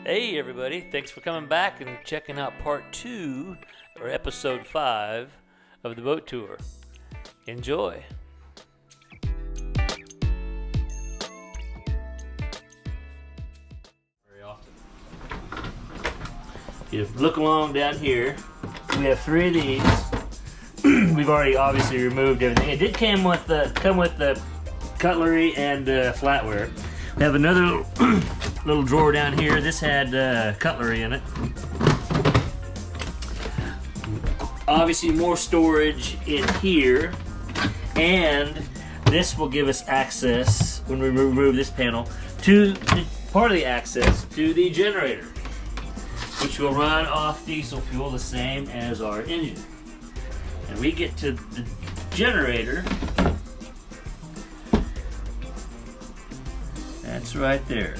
Hey everybody, thanks for coming back and checking out part 2 or episode 5 of the boat tour. Enjoy. Very often. You look along down here, we have 3 of these. We've already obviously removed everything. It did come with the cutlery and flatware. We have another little drawer down here. This had cutlery in it. Obviously more storage in here, and this will give us access, when we remove this panel, to part of the access to the generator, which will run off diesel fuel the same as our engine. And we get to the generator. That's right there.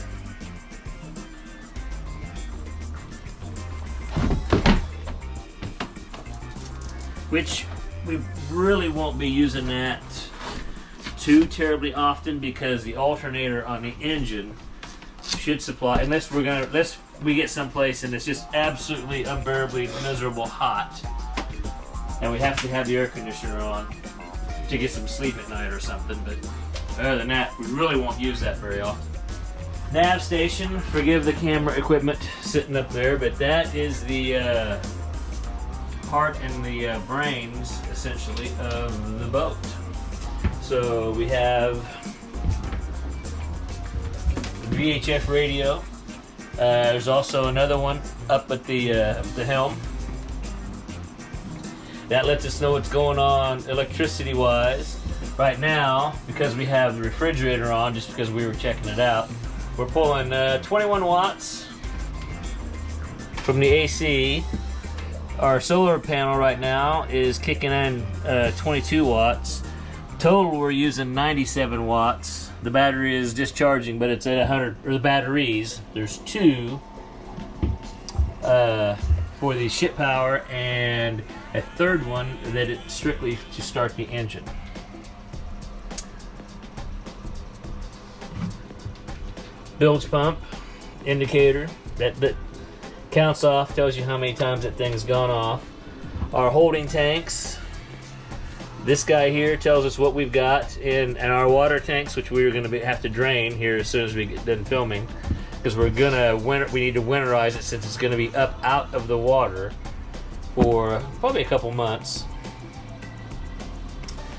Which we really won't be using that too terribly often, because the alternator on the engine should supply, unless we get someplace and it's just absolutely unbearably miserable hot, and we have to have the air conditioner on to get some sleep at night or something. But other than that, we really won't use that very often. Nav station, forgive the camera equipment sitting up there, but that is the heart and the brains, essentially, of the boat. So we have the VHF radio. There's also another one up at the helm. That lets us know what's going on electricity-wise. Right now, because we have the refrigerator on, just because we were checking it out, we're pulling 21 watts from the AC. Our solar panel right now is kicking in 22 watts. Total, we're using 97 watts. The battery is discharging, but it's at 100, or the batteries. There's 2 for the ship power, and a third one that it's strictly to start the engine. Bilge pump indicator that counts off, tells you how many times that thing's gone off. Our holding tanks. This guy here tells us what we've got in our water tanks, which we're going to have to drain here as soon as we get done filming, because we need to winterize it, since it's going to be up out of the water for probably a couple months.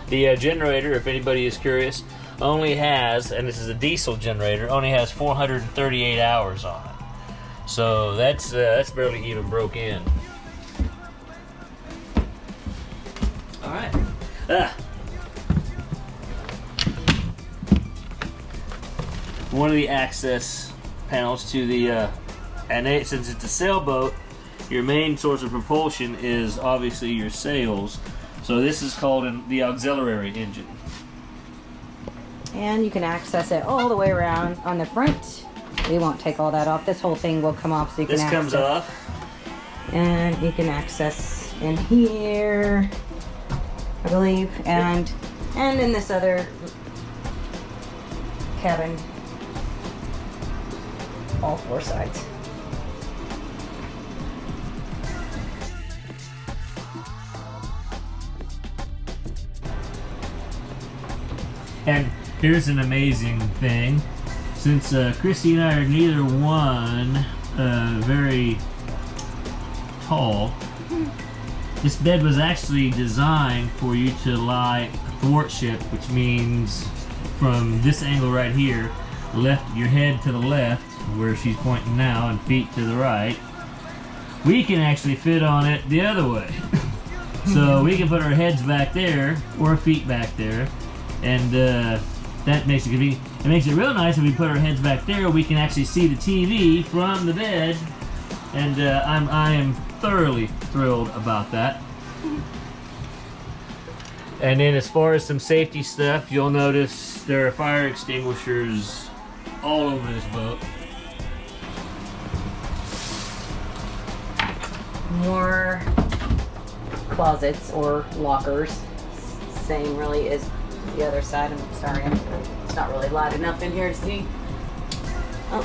The generator, if anybody is curious, only has, and this is a diesel generator, only has 438 hours on it. So that's barely even broke in. All right. One of the access panels to the, since it's a sailboat, your main source of propulsion is obviously your sails. So this is called the auxiliary engine. And you can access it all the way around on the front. We won't take all that off. This whole thing will come off, so you can access. This comes off. And you can access in here, I believe, and in this other cabin, all 4 sides. And here's an amazing thing. Since Christy and I are neither one very tall, this bed was actually designed for you to lie thwartship, which means from this angle right here, your head to the left, where she's pointing now, and feet to the right. We can actually fit on it the other way. So we can put our heads back there, or feet back there, and that makes it convenient. It makes it real nice if we put our heads back there. We can actually see the TV from the bed, and I am thoroughly thrilled about that. And then as far as some safety stuff, you'll notice there are fire extinguishers all over this boat. More closets or lockers. Same really as the other side. I'm sorry, it's not really light enough in here to see. Oh.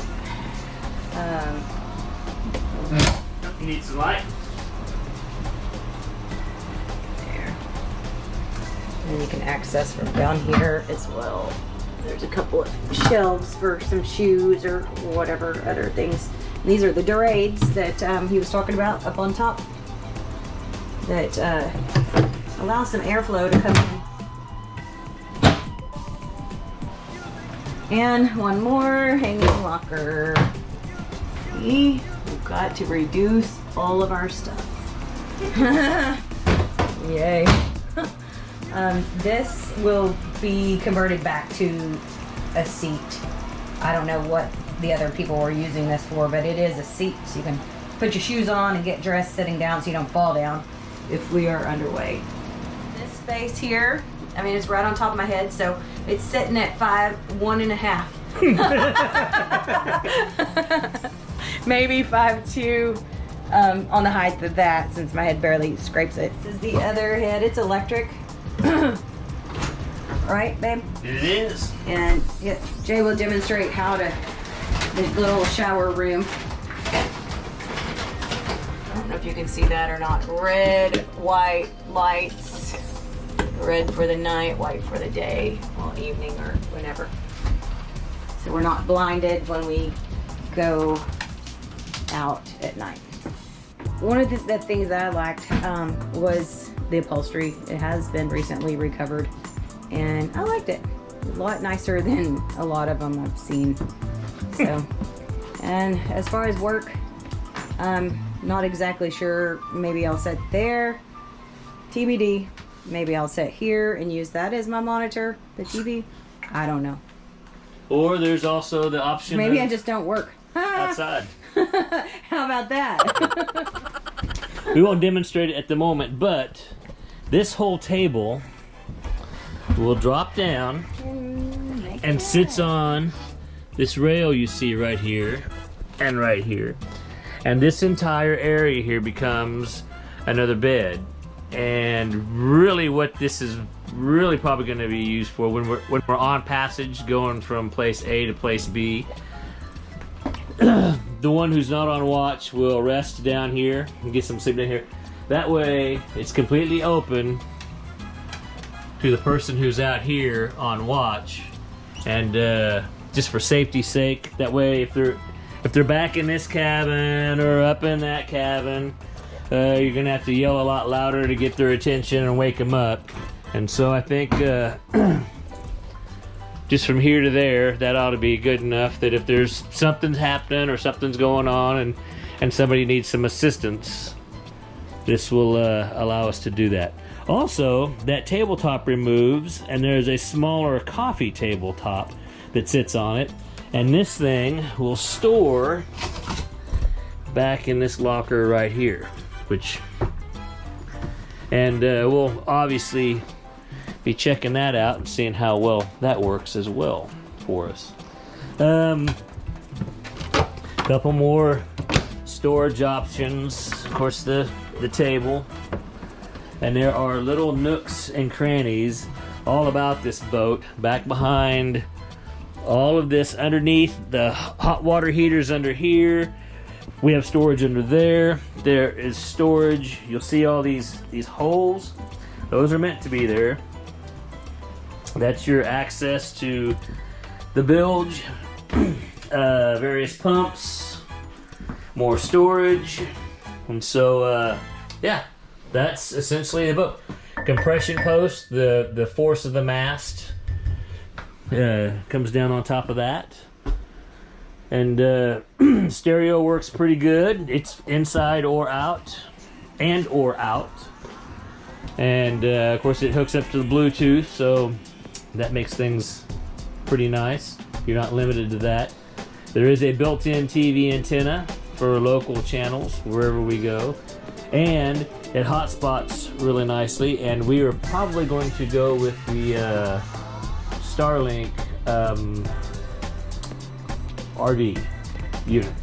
You need some light? There. And you can access from down here as well. There's a couple of shelves for some shoes or whatever other things. And these are the Durades that he was talking about up on top that allow some airflow to come in. And one more hanging locker. See, we've got to reduce all of our stuff. Yay. This will be converted back to a seat. I don't know what the other people were using this for, but it is a seat, so you can put your shoes on and get dressed sitting down so you don't fall down if we are underway. This space here, I mean, it's right on top of my head, so it's sitting at 1.5. Maybe 5'2", on the height of that, since my head barely scrapes it. This is the other head. It's electric. Right, babe? It is. And yeah, Jay will demonstrate how to, the little shower room. I don't know if you can see that or not. Red, white lights. Red for the night, white for the day, well, evening or whenever. So we're not blinded when we go out at night. One of the things that I liked was the upholstery. It has been recently recovered, and I liked it. A lot nicer than a lot of them I've seen. So, and as far as work, I'm not exactly sure. Maybe I'll sit there, TBD. Maybe I'll sit here and use that as my monitor, the TV. I don't know. Or there's also the option. Maybe I just don't work outside. How about that? We won't demonstrate it at the moment, but this whole table will drop down and sits on this rail you see right here and right here. And this entire area here becomes another bed. And really what this is really probably going to be used for when we're on passage going from place A to place B. The one who's not on watch will rest down here and get some sleep down here. That way it's completely open to the person who's out here on watch, and just for safety's sake, that way if they're back in this cabin or up in that cabin, you're gonna have to yell a lot louder to get their attention and wake them up. And so I think just from here to there, that ought to be good enough that if there's something's happening or something's going on and somebody needs some assistance, this will allow us to do that. Also, that tabletop removes, and there's a smaller coffee tabletop that sits on it, and this thing will store back in this locker right here, and we'll obviously be checking that out and seeing how well that works as well for us. Couple more storage options. Of course, the table. And there are little nooks and crannies all about this boat. Back behind all of this, underneath the hot water heaters under here. We have storage under there. There is storage. You'll see all these holes. Those are meant to be there. That's your access to the bilge, various pumps, more storage. And so, yeah, that's essentially the boat. Compression post, the force of the mast comes down on top of that. And stereo works pretty good. It's inside or out, and of course it hooks up to the Bluetooth, so that makes things pretty nice. You're not limited to that. There is a built-in TV antenna for local channels wherever we go, and it hotspots really nicely. And we are probably going to go with the Starlink RD unit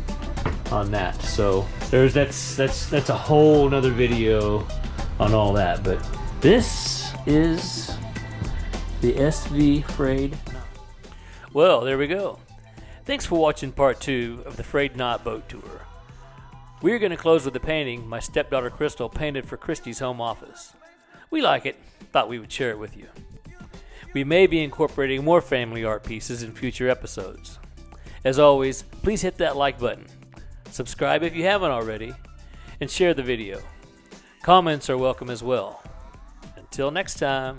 on that. So that's a whole nother video on all that. But this is the SV Frayed Knot. Well, there we go. Thanks for watching part 2 of the Frayed Knot boat tour. We're going to close with a painting my stepdaughter Crystal painted for Christy's home office. We like it, thought we would share it with you. We may be incorporating more family art pieces in future episodes. As always, please hit that like button, subscribe if you haven't already, and share the video. Comments are welcome as well. Until next time.